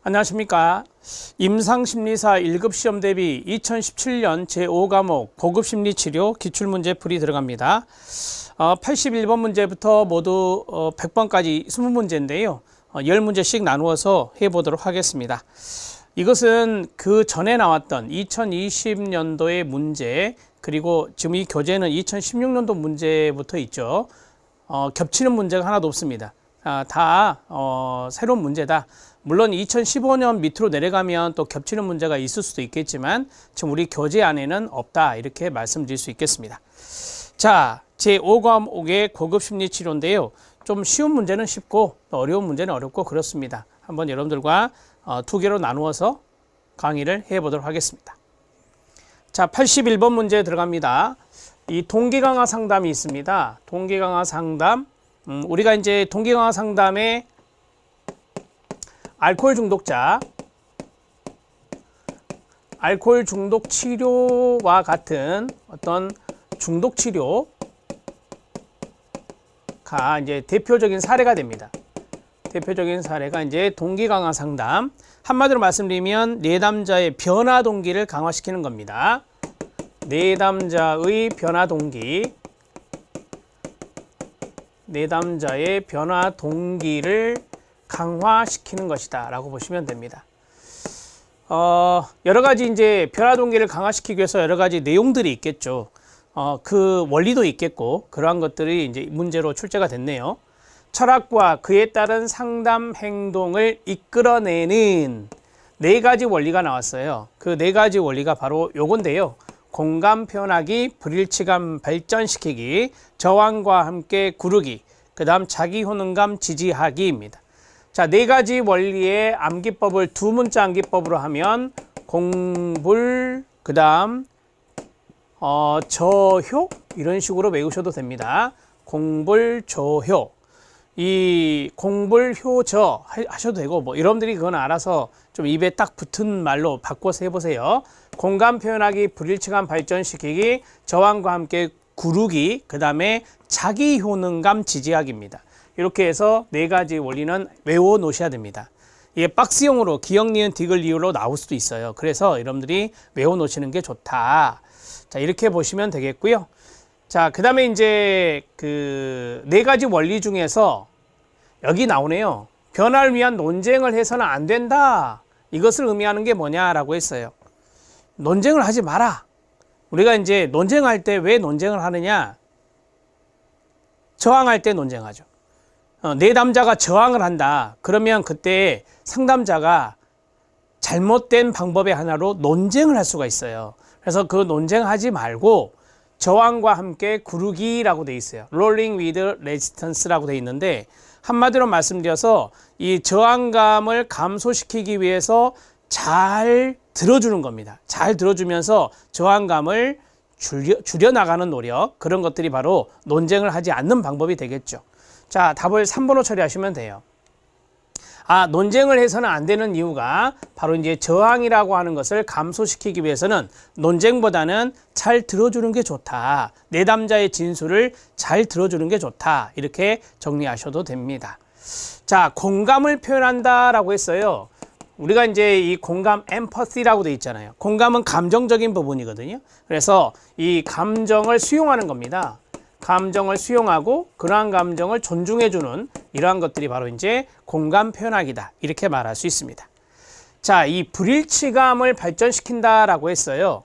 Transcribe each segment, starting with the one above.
안녕하십니까. 임상심리사 1급 시험 대비 2017년 제5과목 고급심리치료 기출문제 풀이 들어갑니다. 81번 문제부터 모두 100번까지 20문제인데요. 10문제씩 나누어서 해보도록 하겠습니다. 이것은 그 전에 나왔던 2020년도의 문제, 그리고 지금 이 교재는 2016년도 문제부터 있죠. 겹치는 문제가 하나도 없습니다. 다 새로운 문제다. 물론 2015년 밑으로 내려가면 또 겹치는 문제가 있을 수도 있겠지만 지금 우리 교재 안에는 없다, 이렇게 말씀드릴 수 있겠습니다. 자, 제5과목의 고급심리치료인데요. 좀 쉬운 문제는 쉽고 또 어려운 문제는 어렵고 그렇습니다. 한번 여러분들과 두 개로 나누어서 강의를 해보도록 하겠습니다. 자, 81번 문제 들어갑니다. 이 동기강화 상담이 있습니다. 동기강화 상담. 우리가 이제 동기강화 상담에 알코올 중독자, 알코올 중독 치료와 같은 어떤 중독 치료가 이제 대표적인 사례가 됩니다. 대표적인 사례가 이제 동기강화 상담. 한마디로 말씀드리면 내담자의 변화 동기를 강화시키는 겁니다. 내담자의 변화 동기. 내담자의 변화 동기를 강화시키는 것이다 라고 보시면 됩니다. 여러 가지 이제 변화 동기를 강화시키기 위해서 여러 가지 내용들이 있겠죠. 그 원리도 있겠고, 그러한 것들이 이제 문제로 출제가 됐네요. 철학과 그에 따른 상담 행동을 이끌어내는 네 가지 원리가 나왔어요. 그 네 가지 원리가 바로 요건데요. 공감 표현하기, 불일치감 발전시키기, 저항과 함께 구르기, 그 다음 자기 효능감 지지하기입니다. 자, 네 가지 원리의 암기법을 두 문자 암기법으로 하면 공불, 그 다음 저효, 이런 식으로 외우셔도 됩니다. 공불, 저효. 이 공불, 효, 저 하셔도 되고, 뭐 여러분들이 그건 알아서 좀 입에 딱 붙은 말로 바꿔서 해보세요. 공감 표현하기, 불일치감 발전시키기, 저항과 함께 구르기, 그 다음에 자기 효능감 지지하기입니다. 이렇게 해서 네 가지 원리는 외워 놓으셔야 됩니다. 이게 박스형으로 기역, 니은, 디귿, 리을로 나올 수도 있어요. 그래서 여러분들이 외워 놓으시는 게 좋다. 자, 이렇게 보시면 되겠고요. 자, 그 다음에 이제 그 네 가지 원리 중에서 여기 나오네요. 변화를 위한 논쟁을 해서는 안 된다. 이것을 의미하는 게 뭐냐라고 했어요. 논쟁을 하지 마라. 우리가 이제 논쟁할 때 왜 논쟁을 하느냐? 저항할 때 논쟁하죠. 내담자가 저항을 한다. 그러면 그때 상담자가 잘못된 방법의 하나로 논쟁을 할 수가 있어요. 그래서 그 논쟁하지 말고 저항과 함께 구르기라고 돼 있어요. Rolling with resistance라고 돼 있는데, 한마디로 말씀드려서 이 저항감을 감소시키기 위해서 잘 들어주는 겁니다. 잘 들어주면서 저항감을 줄여나가는 노력, 그런 것들이 바로 논쟁을 하지 않는 방법이 되겠죠. 자, 답을 3번으로 처리하시면 돼요. 논쟁을 해서는 안 되는 이유가 바로 이제 저항이라고 하는 것을 감소시키기 위해서는 논쟁보다는 잘 들어주는 게 좋다. 내담자의 진술을 잘 들어주는 게 좋다. 이렇게 정리하셔도 됩니다. 자, 공감을 표현한다라고 했어요. 우리가 이제 이 공감, empathy라고 돼 있잖아요. 공감은 감정적인 부분이거든요. 그래서 이 감정을 수용하는 겁니다. 감정을 수용하고 그러한 감정을 존중해주는 이러한 것들이 바로 이제 공감 표현하기다, 이렇게 말할 수 있습니다. 자, 이 불일치감을 발전시킨다라고 했어요.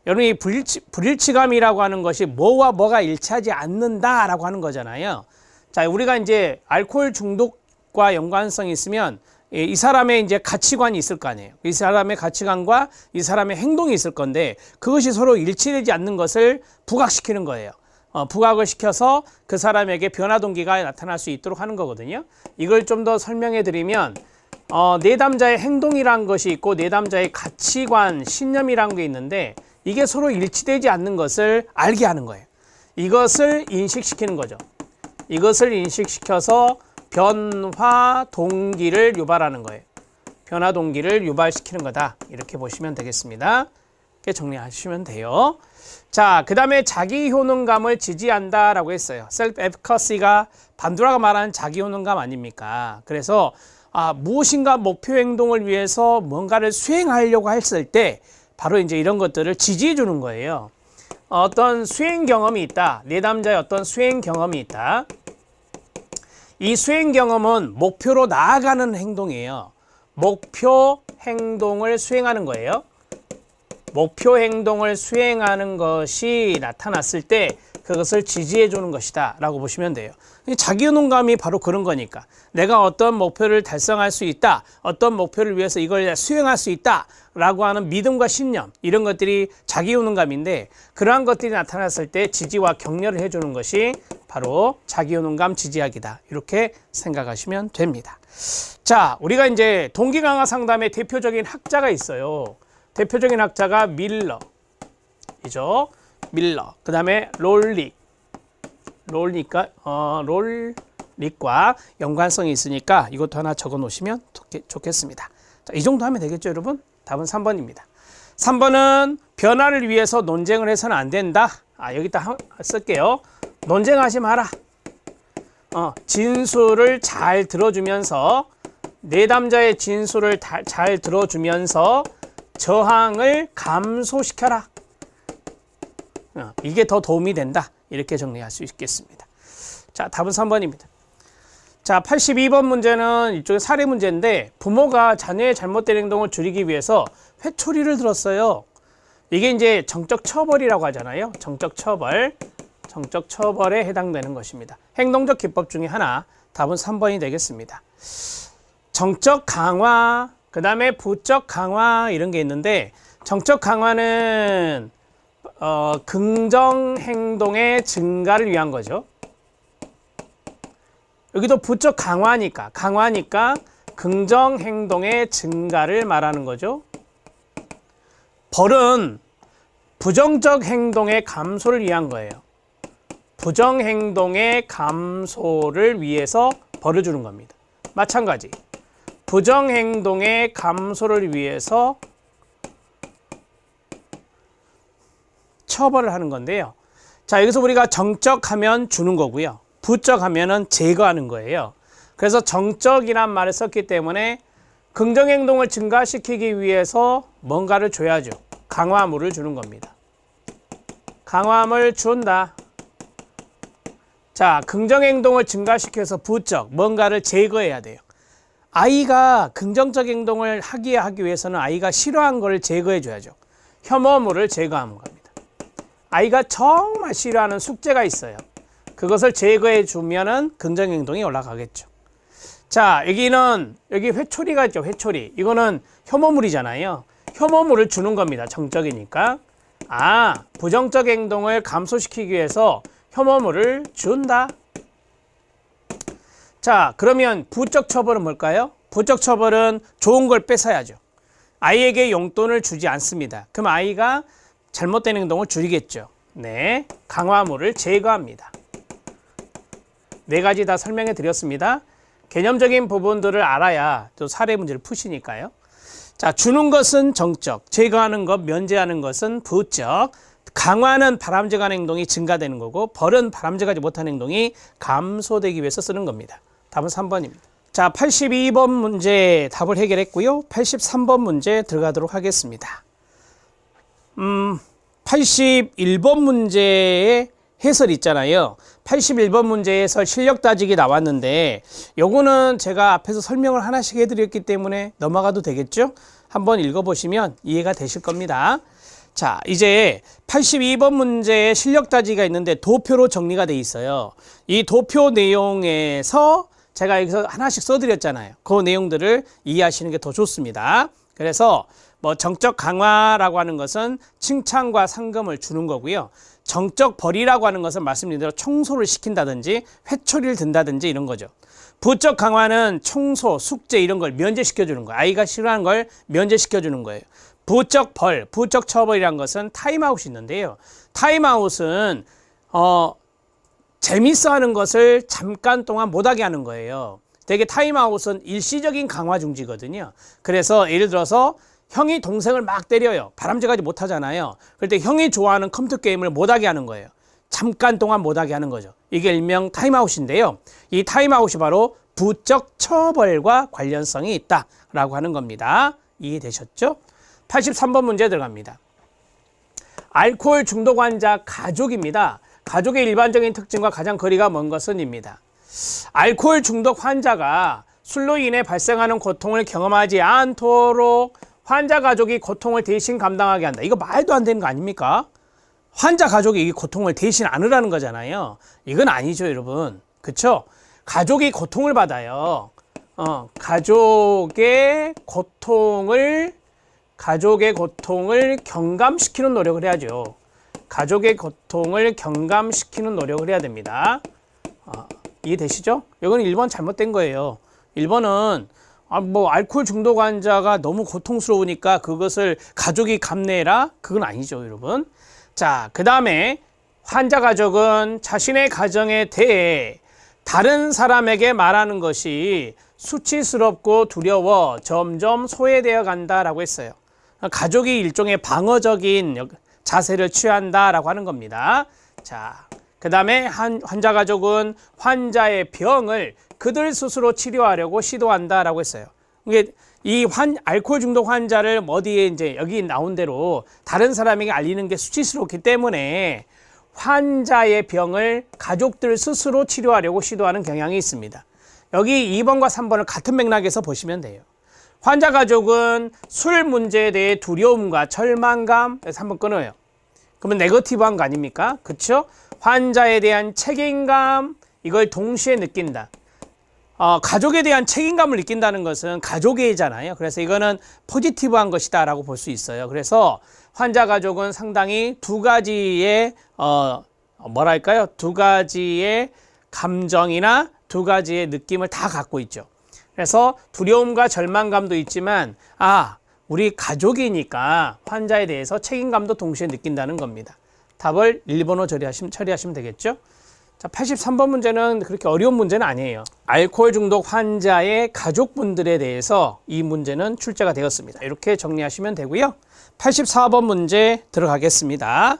여러분, 이 불일치감이라고 하는 것이 뭐와 뭐가 일치하지 않는다라고 하는 거잖아요. 자, 우리가 이제 알코올 중독과 연관성이 있으면 이 사람의 이제 가치관이 있을 거 아니에요. 이 사람의 가치관과 이 사람의 행동이 있을 건데, 그것이 서로 일치되지 않는 것을 부각시키는 거예요. 부각을 시켜서 그 사람에게 변화 동기가 나타날 수 있도록 하는 거거든요. 이걸 좀 더 설명해 드리면, 내담자의 행동이란 것이 있고 내담자의 가치관, 신념이란 게 있는데, 이게 서로 일치되지 않는 것을 알게 하는 거예요. 이것을 인식시키는 거죠. 이것을 인식시켜서 변화 동기를 유발하는 거예요. 변화 동기를 유발시키는 거다, 이렇게 보시면 되겠습니다. 이렇게 정리하시면 돼요. 자, 그 다음에 자기 효능감을 지지한다라고 했어요. self-efficacy가 반두라가 말하는 자기 효능감 아닙니까? 그래서 무엇인가 목표 행동을 위해서 뭔가를 수행하려고 했을 때 바로 이제 이런 것들을 지지해 주는 거예요. 어떤 수행 경험이 있다. 내담자의 어떤 수행 경험이 있다. 이 수행 경험은 목표로 나아가는 행동이에요. 목표 행동을 수행하는 거예요. 목표 행동을 수행하는 것이 나타났을 때 그것을 지지해 주는 것이다 라고 보시면 돼요. 자기 효능감이 바로 그런 거니까 내가 어떤 목표를 달성할 수 있다, 어떤 목표를 위해서 이걸 수행할 수 있다 라고 하는 믿음과 신념, 이런 것들이 자기 효능감인데, 그러한 것들이 나타났을 때 지지와 격려를 해주는 것이 바로 자기 효능감 지지하기다, 이렇게 생각하시면 됩니다. 자, 우리가 이제 동기 강화 상담의 대표적인 학자가 있어요. 대표적인 학자가 밀러이죠. 밀러. 그 다음에 롤릭과 연관성이 있으니까 이것도 하나 적어 놓으시면 좋겠습니다. 자, 이 정도 하면 되겠죠, 여러분? 답은 3번입니다. 3번은 변화를 위해서 논쟁을 해서는 안 된다. 여기다 쓸게요. 논쟁하지 마라. 진술을 잘 들어주면서, 내담자의 진술을 잘 들어주면서 저항을 감소시켜라. 이게 더 도움이 된다. 이렇게 정리할 수 있겠습니다. 자, 답은 3번입니다. 자, 82번 문제는 이쪽에 사례 문제인데, 부모가 자녀의 잘못된 행동을 줄이기 위해서 회초리를 들었어요. 이게 이제 정적 처벌이라고 하잖아요. 정적 처벌에 해당되는 것입니다. 행동적 기법 중에 하나, 답은 3번이 되겠습니다. 정적 강화, 그 다음에 부적 강화, 이런 게 있는데, 정적 강화는 긍정 행동의 증가를 위한 거죠. 여기도 부적 강화니까 긍정 행동의 증가를 말하는 거죠. 벌은 부정적 행동의 감소를 위한 거예요. 부정 행동의 감소를 위해서 벌을 주는 겁니다. 마찬가지. 부정 행동의 감소를 위해서 처벌을 하는 건데요. 자, 여기서 우리가 정적하면 주는 거고요. 부적하면은 제거하는 거예요. 그래서 정적이란 말을 썼기 때문에 긍정 행동을 증가시키기 위해서 뭔가를 줘야죠. 강화물을 주는 겁니다. 강화물 준다. 자, 긍정 행동을 증가시켜서 부적, 뭔가를 제거해야 돼요. 아이가 긍정적 행동을 하기 위해서는 아이가 싫어하는 걸 제거해 줘야죠. 혐오물을 제거하는 겁니다. 아이가 정말 싫어하는 숙제가 있어요. 그것을 제거해 주면은 긍정 행동이 올라가겠죠. 자, 여기 회초리가 있죠. 회초리. 이거는 혐오물이잖아요. 혐오물을 주는 겁니다. 정적이니까. 부정적 행동을 감소시키기 위해서 혐오물을 준다. 자, 그러면 부적 처벌은 뭘까요? 부적 처벌은 좋은 걸 뺏어야죠. 아이에게 용돈을 주지 않습니다. 그럼 아이가 잘못된 행동을 줄이겠죠. 네, 강화물을 제거합니다. 네 가지 다 설명해 드렸습니다. 개념적인 부분들을 알아야 또 사례 문제를 푸시니까요. 자, 주는 것은 정적, 제거하는 것, 면제하는 것은 부적, 강화는 바람직한 행동이 증가되는 거고, 벌은 바람직하지 못한 행동이 감소되기 위해서 쓰는 겁니다. 답은 3번입니다. 자, 82번 문제 답을 해결했고요. 83번 문제 들어가도록 하겠습니다. 81번 문제의 해설 있잖아요. 81번 문제 해설 실력 따지기 나왔는데, 요거는 제가 앞에서 설명을 하나씩 해드렸기 때문에 넘어가도 되겠죠? 한번 읽어보시면 이해가 되실 겁니다. 자, 이제 82번 문제에 실력 따지기가 있는데 도표로 정리가 돼 있어요. 이 도표 내용에서 제가 여기서 하나씩 써드렸잖아요. 그 내용들을 이해하시는 게 더 좋습니다. 그래서 정적 강화라고 하는 것은 칭찬과 상금을 주는 거고요. 정적 벌이라고 하는 것은 말씀드린 대로 청소를 시킨다든지 회초리를 든다든지 이런 거죠. 부적 강화는 청소, 숙제 이런 걸 면제시켜 주는 거예요. 아이가 싫어하는 걸 면제시켜 주는 거예요. 부적 벌, 부적 처벌이라는 것은 타임아웃이 있는데요. 타임아웃은 재밌어 하는 것을 잠깐 동안 못하게 하는 거예요. 되게 타임아웃은 일시적인 강화 중지거든요. 그래서 예를 들어서 형이 동생을 막 때려요. 바람직하지 못하잖아요. 그럴 때 형이 좋아하는 컴퓨터 게임을 못하게 하는 거예요. 잠깐 동안 못하게 하는 거죠. 이게 일명 타임아웃인데요. 이 타임아웃이 바로 부적 처벌과 관련성이 있다라고 하는 겁니다. 이해되셨죠? 83번 문제 들어갑니다. 알코올 중독 환자 가족입니다. 가족의 일반적인 특징과 가장 거리가 먼 것은입니다. 알코올 중독 환자가 술로 인해 발생하는 고통을 경험하지 않도록 환자 가족이 고통을 대신 감당하게 한다. 이거 말도 안 되는 거 아닙니까? 환자 가족이 이 고통을 대신 안으라는 거잖아요. 이건 아니죠, 여러분. 그쵸? 가족이 고통을 받아요. 가족의 고통을 경감시키는 노력을 해야죠. 가족의 고통을 경감시키는 노력을 해야 됩니다. 이해되시죠? 이건 1번 잘못된 거예요. 1번은 알코올 중독 환자가 너무 고통스러우니까 그것을 가족이 감내해라? 그건 아니죠, 여러분. 자, 그 다음에 환자 가족은 자신의 가정에 대해 다른 사람에게 말하는 것이 수치스럽고 두려워 점점 소외되어 간다라고 했어요. 가족이 일종의 방어적인 자세를 취한다라고 하는 겁니다. 자, 그 다음에 환자 가족은 환자의 병을 그들 스스로 치료하려고 시도한다라고 했어요. 이게 알코올 중독 환자를 어디에 이제 여기 나온 대로 다른 사람에게 알리는 게 수치스럽기 때문에 환자의 병을 가족들 스스로 치료하려고 시도하는 경향이 있습니다. 여기 2번과 3번을 같은 맥락에서 보시면 돼요. 환자 가족은 술 문제에 대해 두려움과 절망감, 그래서 한번 끊어요. 그러면 네거티브한 거 아닙니까? 그렇죠? 환자에 대한 책임감, 이걸 동시에 느낀다. 가족에 대한 책임감을 느낀다는 것은 가족애잖아요. 그래서 이거는 포지티브한 것이다 라고 볼 수 있어요. 그래서 환자 가족은 상당히 두 가지의 두 가지의 감정이나 두 가지의 느낌을 다 갖고 있죠. 그래서 두려움과 절망감도 있지만 우리 가족이니까 환자에 대해서 책임감도 동시에 느낀다는 겁니다. 답을 1번으로 처리하시면 되겠죠. 자, 83번 문제는 그렇게 어려운 문제는 아니에요. 알코올 중독 환자의 가족분들에 대해서 이 문제는 출제가 되었습니다. 이렇게 정리하시면 되고요. 84번 문제 들어가겠습니다.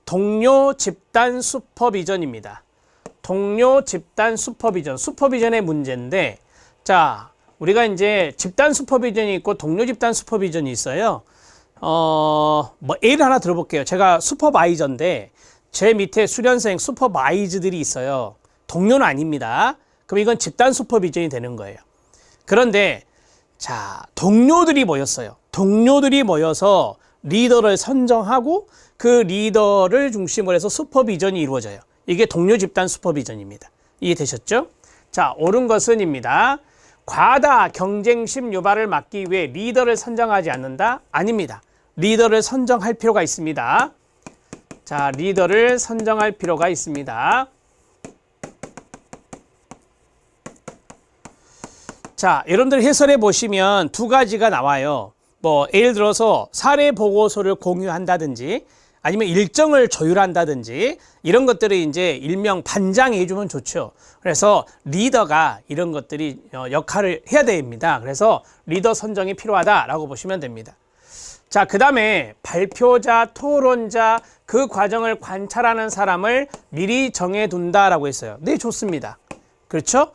동료 집단 슈퍼비전입니다. 동료 집단 슈퍼비전의 문제인데, 자, 우리가 이제 집단 슈퍼비전이 있고 동료 집단 슈퍼비전이 있어요. 예를 하나 들어볼게요. 제가 슈퍼바이저인데 제 밑에 수련생 슈퍼바이즈들이 있어요. 동료는 아닙니다. 그럼 이건 집단 슈퍼비전이 되는 거예요. 그런데 자, 동료들이 모였어요. 동료들이 모여서 리더를 선정하고 그 리더를 중심으로 해서 슈퍼비전이 이루어져요. 이게 동료 집단 슈퍼비전입니다. 이해되셨죠? 자, 옳은 것은입니다. 과다 경쟁심 유발을 막기 위해 리더를 선정하지 않는다? 아닙니다. 리더를 선정할 필요가 있습니다. 자, 리더를 선정할 필요가 있습니다. 자, 여러분들 해설해 보시면 두 가지가 나와요. 예를 들어서 사례 보고서를 공유한다든지 아니면 일정을 조율한다든지 이런 것들을 이제 일명 반장이 해주면 좋죠. 그래서 리더가 이런 것들이 역할을 해야 됩니다. 그래서 리더 선정이 필요하다라고 보시면 됩니다. 자, 그 다음에 발표자, 토론자, 그 과정을 관찰하는 사람을 미리 정해둔다라고 했어요. 네, 좋습니다. 그렇죠?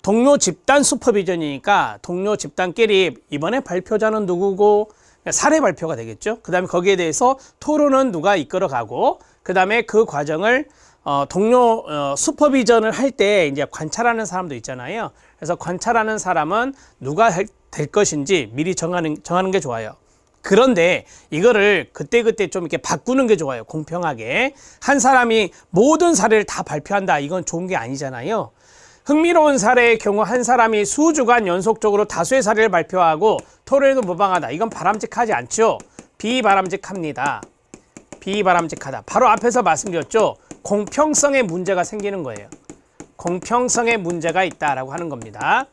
동료 집단 슈퍼비전이니까 동료 집단끼리 이번에 발표자는 누구고 사례 발표가 되겠죠. 그 다음에 거기에 대해서 토론은 누가 이끌어가고 그 다음에 그 과정을 동료 슈퍼비전을 할 때 이제 관찰하는 사람도 있잖아요. 그래서 관찰하는 사람은 누가 될 것인지 미리 정하는 게 좋아요. 그런데 이거를 그때그때 좀 이렇게 바꾸는 게 좋아요. 공평하게. 한 사람이 모든 사례를 다 발표한다. 이건 좋은 게 아니잖아요. 흥미로운 사례의 경우 한 사람이 수주간 연속적으로 다수의 사례를 발표하고 토론에도 무방하다. 이건 바람직하지 않죠. 비바람직합니다. 비바람직하다. 바로 앞에서 말씀드렸죠. 공평성의 문제가 생기는 거예요. 공평성의 문제가 있다라고 하는 겁니다.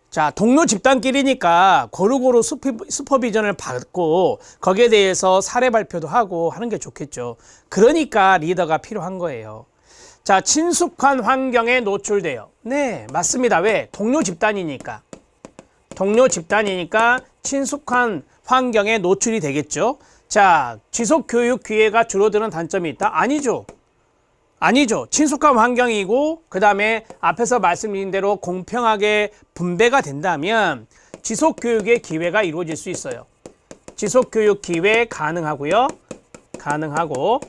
자, 동료 집단끼리니까 고루고루 슈퍼비전을 받고 거기에 대해서 사례 발표도 하고 하는 게 좋겠죠. 그러니까 리더가 필요한 거예요. 자, 친숙한 환경에 노출돼요. 네, 맞습니다. 왜? 동료 집단이니까. 동료 집단이니까 친숙한 환경에 노출이 되겠죠. 자, 지속 교육 기회가 줄어드는 단점이 있다? 아니죠. 아니죠. 친숙한 환경이고 그 다음에 앞에서 말씀드린 대로 공평하게 분배가 된다면 지속 교육의 기회가 이루어질 수 있어요. 지속 교육 기회 가능하고요. 가능하고.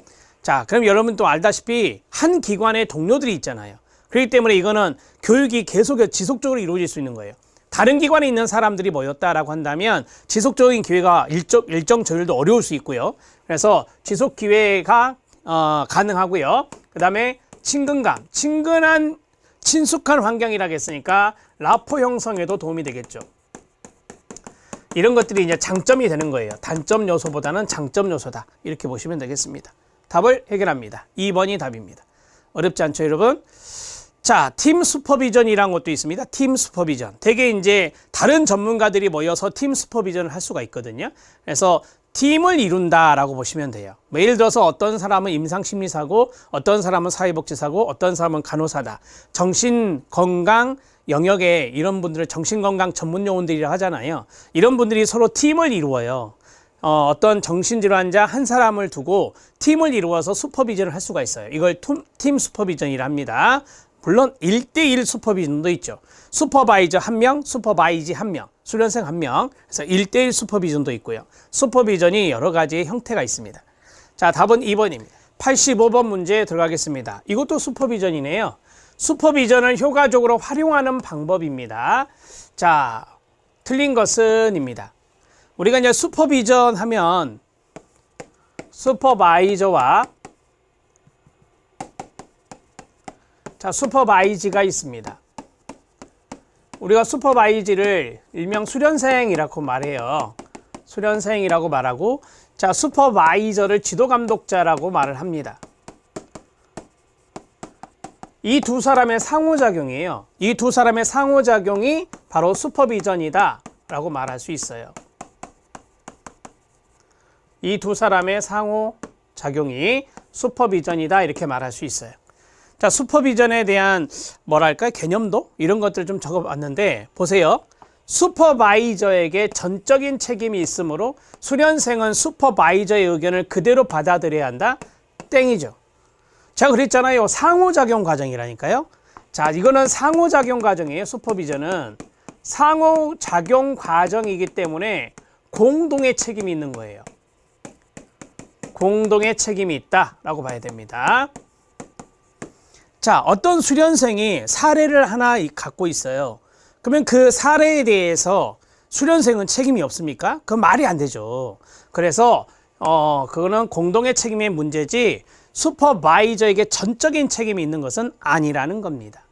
자, 그럼 여러분 또 알다시피 한 기관의 동료들이 있잖아요. 그렇기 때문에 이거는 교육이 계속 지속적으로 이루어질 수 있는 거예요. 다른 기관에 있는 사람들이 모였다라고 한다면 지속적인 기회가 일정 저율도 어려울 수 있고요. 그래서 지속 기회가 가능하고요. 그 다음에 친근감, 친숙한 환경이라고 했으니까 라포 형성에도 도움이 되겠죠. 이런 것들이 이제 장점이 되는 거예요. 단점 요소보다는 장점 요소다. 이렇게 보시면 되겠습니다. 답을 해결합니다. 2번이 답입니다. 어렵지 않죠, 여러분? 자, 팀 슈퍼비전이라는 것도 있습니다. 팀 슈퍼비전. 되게 이제 다른 전문가들이 모여서 팀 슈퍼비전을 할 수가 있거든요. 그래서 팀을 이룬다라고 보시면 돼요. 뭐 예를 들어서 어떤 사람은 임상심리사고, 어떤 사람은 사회복지사고, 어떤 사람은 간호사다. 정신건강 영역에 이런 분들을 정신건강 전문 요원들이라고 하잖아요. 이런 분들이 서로 팀을 이루어요. 어떤 정신질환자 한 사람을 두고 팀을 이루어서 슈퍼비전을 할 수가 있어요. 이걸 팀 슈퍼비전이라 합니다. 물론 1대1 슈퍼비전도 있죠. 슈퍼바이저 1명, 슈퍼바이지 1명, 수련생 1명. 그래서 1대1 슈퍼비전도 있고요. 슈퍼비전이 여러 가지의 형태가 있습니다. 자, 답은 2번입니다. 85번 문제 들어가겠습니다. 이것도 슈퍼비전이네요. 슈퍼비전을 효과적으로 활용하는 방법입니다. 자, 틀린 것은입니다. 우리가 이제 슈퍼비전 하면 슈퍼바이저와 슈퍼바이지가 있습니다. 우리가 슈퍼바이지를 일명 수련생이라고 말해요. 수련생이라고 말하고, 자, 슈퍼바이저를 지도감독자라고 말을 합니다. 이 두 사람의 상호작용이에요. 이 두 사람의 상호작용이 바로 슈퍼비전이다 라고 말할 수 있어요. 이 두 사람의 상호작용이 슈퍼비전이다 이렇게 말할 수 있어요. 자, 슈퍼비전에 대한 뭐랄까 개념도 이런 것들을 좀 적어봤는데 보세요. 슈퍼바이저에게 전적인 책임이 있으므로 수련생은 슈퍼바이저의 의견을 그대로 받아들여야 한다? 땡이죠. 제가 그랬잖아요. 상호작용 과정이라니까요. 자, 이거는 상호작용 과정이에요. 슈퍼비전은 상호작용 과정이기 때문에 공동의 책임이 있는 거예요. 공동의 책임이 있다라고 봐야 됩니다. 자, 어떤 수련생이 사례를 하나 갖고 있어요. 그러면 그 사례에 대해서 수련생은 책임이 없습니까? 그건 말이 안 되죠. 그래서 그거는 공동의 책임의 문제지 슈퍼바이저에게 전적인 책임이 있는 것은 아니라는 겁니다.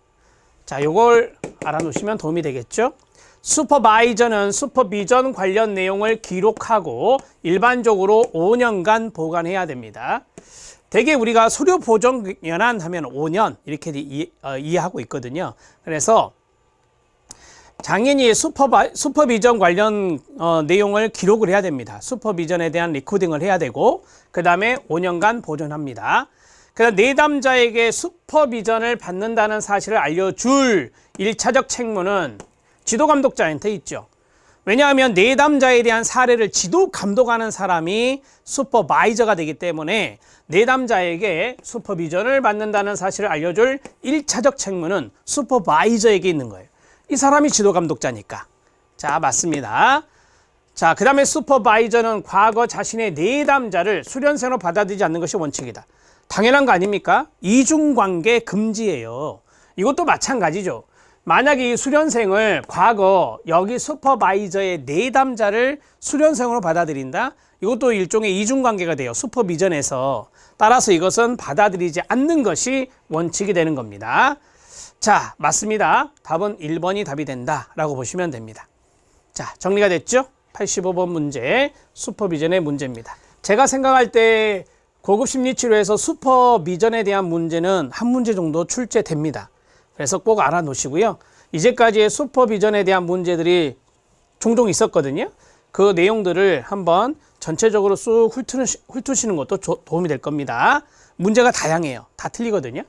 자, 요걸 알아놓으시면 도움이 되겠죠? 슈퍼바이저는 슈퍼비전 관련 내용을 기록하고 일반적으로 5년간 보관해야 됩니다. 대개 우리가 수료 보존 연한 하면 5년 이렇게 이해하고 있거든요. 그래서 당연히 슈퍼비전 관련 내용을 기록을 해야 됩니다. 슈퍼비전에 대한 리코딩을 해야 되고 그 다음에 5년간 보존합니다. 그다음 내담자에게 슈퍼비전을 받는다는 사실을 알려줄 1차적 책무는 지도감독자한테 있죠. 왜냐하면 내담자에 대한 사례를 지도 감독하는 사람이 슈퍼바이저가 되기 때문에 내담자에게 슈퍼비전을 받는다는 사실을 알려줄 1차적 책무는 슈퍼바이저에게 있는 거예요. 이 사람이 지도감독자니까. 자, 맞습니다. 자, 그 다음에 슈퍼바이저는 과거 자신의 내담자를 수련생으로 받아들이지 않는 것이 원칙이다. 당연한 거 아닙니까? 이중관계 금지예요. 이것도 마찬가지죠. 만약에 이 수련생을 과거 여기 슈퍼바이저의 내담자를 수련생으로 받아들인다? 이것도 일종의 이중관계가 돼요. 슈퍼비전에서. 따라서 이것은 받아들이지 않는 것이 원칙이 되는 겁니다. 자, 맞습니다. 답은 1번이 답이 된다라고 보시면 됩니다. 자, 정리가 됐죠? 85번 문제, 슈퍼비전의 문제입니다. 제가 생각할 때 고급 심리치료에서 슈퍼비전에 대한 문제는 한 문제 정도 출제됩니다. 그래서 꼭 알아놓으시고요. 이제까지의 슈퍼비전에 대한 문제들이 종종 있었거든요. 그 내용들을 한번 전체적으로 쑥 훑으시는 것도 도움이 될 겁니다. 문제가 다양해요. 다 틀리거든요.